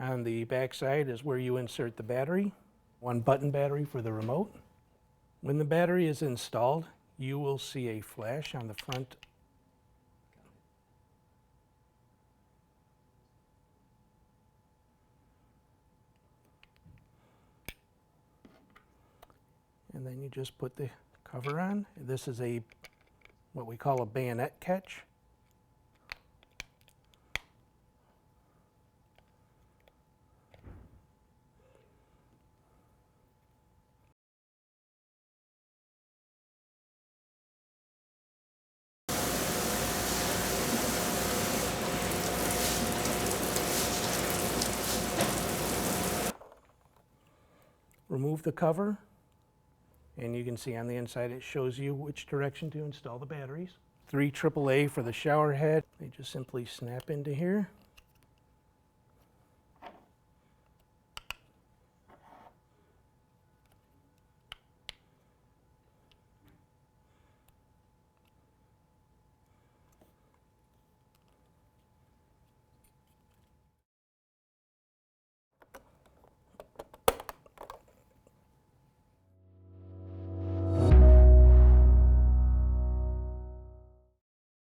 On the back side is where you insert the battery, 1-button battery for the remote. When the battery is installed, you will see a flash on the front. And then you just put the cover on. This is what we call a bayonet catch. Remove the cover, and you can see on the inside it shows you which direction to install the batteries. 3 AAA for the shower head. They just simply snap into here.